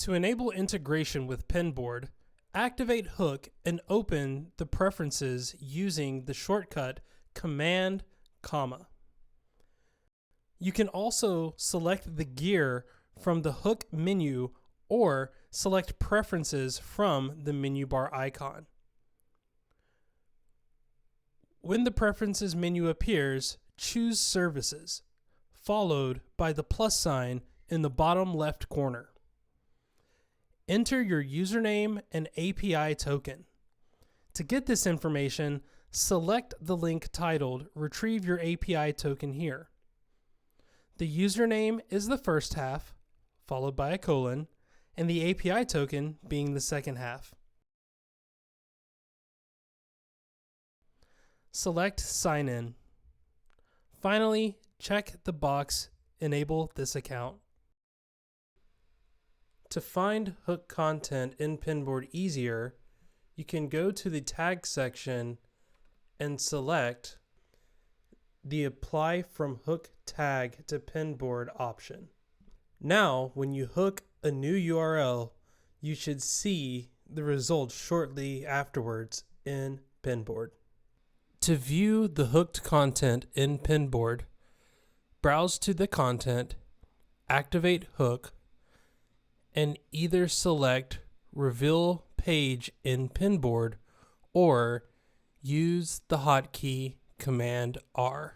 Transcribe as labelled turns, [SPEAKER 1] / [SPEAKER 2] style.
[SPEAKER 1] To enable integration with Pinboard, activate Hook and open the preferences using the shortcut Command, You can also select the gear from the Hook menu or select preferences from the menu bar icon. When the Preferences menu appears, choose Services, followed by the plus sign in the bottom left corner. Enter your username and API token. To get this information, select the link titled Retrieve Your API Token here. The username is the first half, followed by a colon, and the API token being the second half. Select Sign In. Finally, check the box Enable this account. To find hook content in Pinboard easier, you can go to the tag section and select the Apply from Hook Tag to Pinboard option. Now, when you hook a new URL, you should see the results shortly afterwards in Pinboard. To view the hooked content in Pinboard, browse to the content, activate Hook, and either select Reveal Page in Pinboard or use the hotkey Command R.